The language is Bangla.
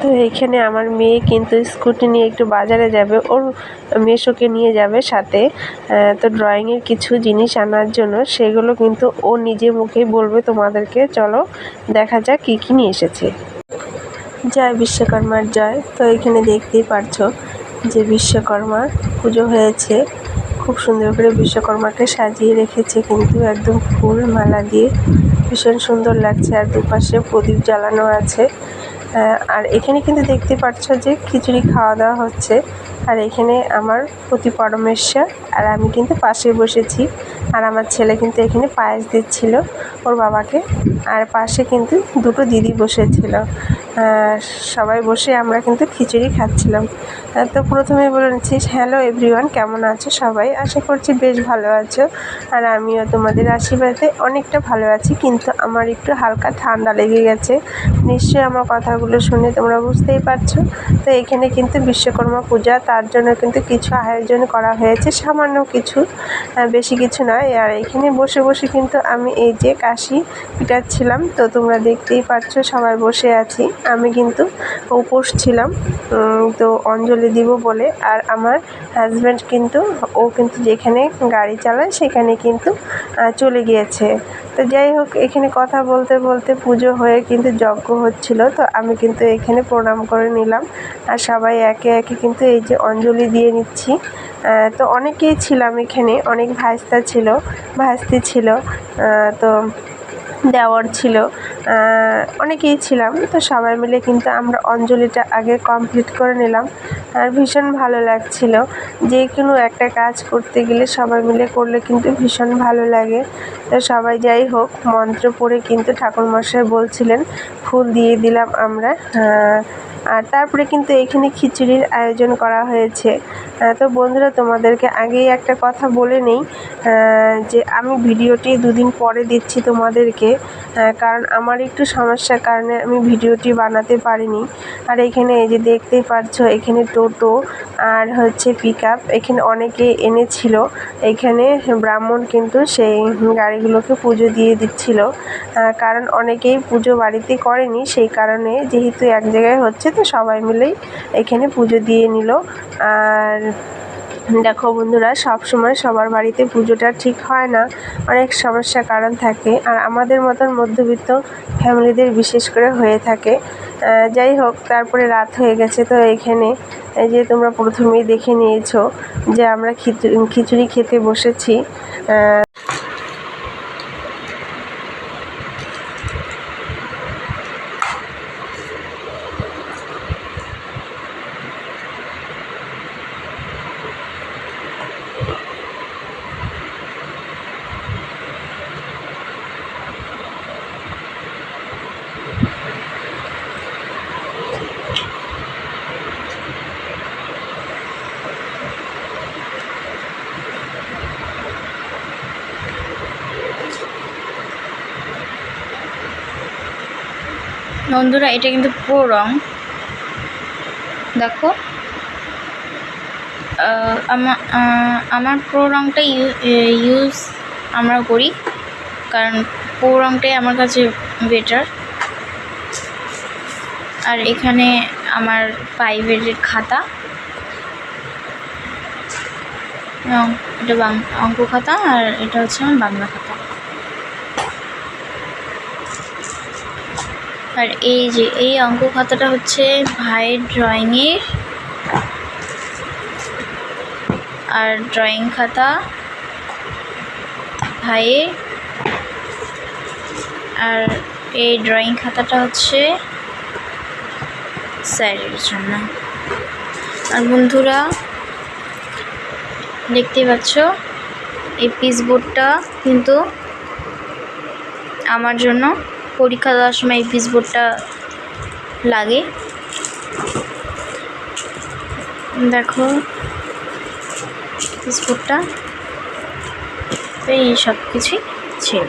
তো এইখানে আমার মেয়ে কিন্তু স্কুটি নিয়ে একটু বাজারে যাবে, ওর মেসোকে নিয়ে যাবে সাথে। তো ড্রয়িংয়ের কিছু জিনিস আনার জন্য, সেগুলো কিন্তু ও নিজে মুখেই বলবে তোমাদেরকে। চলো দেখা যাক কী কী নিয়ে এসেছে। জয় বিশ্বকর্মার জয়। তো এখানে দেখতেই পারছো যে বিশ্বকর্মার পুজো হয়েছে। খুব সুন্দর করে বিশ্বকর্মাকে সাজিয়ে রেখেছে কিন্তু একদম ফুল মালা দিয়ে, ভীষণ সুন্দর লাগছে। আর দুপাশে প্রদীপ জ্বালানো আছে। আর এখানে কিন্তু দেখতে পাচ্ছ যে খিচুড়ি খাওয়া দাওয়া হচ্ছে। আর এখানে আমার পতি পরমেশ্বর আর আমি কিন্তু পাশে বসেছি। আর আমার ছেলে কিন্তু এখানে পায়েস দিচ্ছিল ওর বাবাকে। আর পাশে কিন্তু দুটো দিদি বসেছিল। সবাই বসে আমরা কিন্তু খিচুড়ি খাচ্ছিলাম। তো প্রথমেই বলে নিচ্ছি, হ্যালো এভরিওয়ান, কেমন আছো সবাই? আশা করছি বেশ ভালো আছো। আর আমিও তোমাদের আশীর্বাদে অনেকটা ভালো আছি, কিন্তু আমার একটু হালকা ঠান্ডা লেগে গেছে। নিশ্চয়ই আমার কথাগুলো শুনে তোমরা বুঝতেই পারছো। তো এখানে কিন্তু বিশ্বকর্মা পূজা, তার জন্য কিন্তু কিছু আয়োজন করা হয়েছে, সামান্য কিছু, বেশি কিছু নয়। আর এখানে বসে বসে কিন্তু আমি এই যে কাশি পিটাচ্ছিলাম। তো তোমরা দেখতেই পাচ্ছো সবাই বসে আছি, আমি কিন্তু উপোস ছিলাম। তো অঞ্জলি দিব বলে। আর আমার হাজব্যান্ড কিন্তু যেখানে গাড়ি চালায় সেখানে কিন্তু চলে গিয়েছে। তো যাই হোক, এখানে কথা বলতে বলতে পুজো হয়ে কিন্তু যজ্ঞ হচ্ছিল। তো আমি কিন্তু এখানে প্রণাম করে নিলাম। আর সবাই একে একে কিন্তু এই যে অঞ্জলি দিয়ে নিচ্ছি। তো অনেকেই ছিলাম এখানে, অনেক ভাইস্তা ছিল, ভাস্তি ছিল, তো দেওর ছিল, অনেকেই ছিলাম। তো সবাই মিলে কিন্তু আমরা অঞ্জলিটা আগে কমপ্লিট করে নিলাম। আর ভীষণ ভালো লাগছিল। যে কোনো একটা কাজ করতে গেলে সবাই মিলে করলে কিন্তু ভীষণ ভালো লাগে। তো সবাই, যাই হোক, মন্ত্র পড়ে কিন্তু ঠাকুরমশাই বলছিলেন, ফুল দিয়ে দিলাম আমরা। আর তারপরে কিন্তু এখানে খিচুড়ির আয়োজন করা হয়েছে। তো বন্ধুরা, তোমাদেরকে আগেই একটা কথা বলে নেই, যে আমি ভিডিওটি দুদিন পরে দিচ্ছি তোমাদেরকে, কারণ আমার একটু সমস্যার কারণে আমি ভিডিওটি বানাতে পারিনি। আর এখানে এই যে দেখতেই পাচ্ছ, এখানে টোটো আর হচ্ছে পিকআপ এখানে অনেকে এনেছিল। এখানে ব্রাহ্মণ কিন্তু সেই গাড়িগুলোকে পুজো দিয়ে দিচ্ছিল, কারণ অনেকেই পুজো বাড়িতে করেনি, সেই কারণে যেহেতু এক জায়গায় হচ্ছে, তো সবাই মিলেই এখানে পুজো দিয়ে নিল। আর দেখো বন্ধুরা, সব সময় সবার বাড়িতে পুজোটা ঠিক হয় না, অনেক সমস্যার কারণ থাকে। আর আমাদের মতন মধ্যবিত্ত ফ্যামিলিদের বিশেষ করে হয়ে থাকে। যাই হোক, তারপরে রাত হয়ে গেছে। তো এখানে এই যে তোমরা প্রথমেই দেখে নিয়েছো যে আমরা খিচুড়ি খেতে বসেছি। বন্ধুরা, এটা কিন্তু পুরো রং, দেখো। আমার পুরো রংটা ইউজ আমরা করি, কারণ পুরো রংটাই আমার কাছে বেটার। আর এখানে আমার প্রাইভেটের খাতা, এটা অঙ্ক খাতা, আর এটা হচ্ছে আমার বাংলা খাতা। আর এই যে এই অঙ্ক খাতাটা হচ্ছে ভাইয়ের ড্রয়িংয়ের, আর ড্রয়িং খাতা ভাইয়ের, আর এই ড্রয়িং খাতাটা হচ্ছে স্যারের জন্য। আর বন্ধুরা, দেখতে পাচ্ছ এই পিচবোর্ডটা কিন্তু আমার জন্য, পরীক্ষা দেওয়ার সময় এই পিচবোর্ডটা লাগে। দেখো পিচবোর্ডটা, এই সব কিছুই ছিল।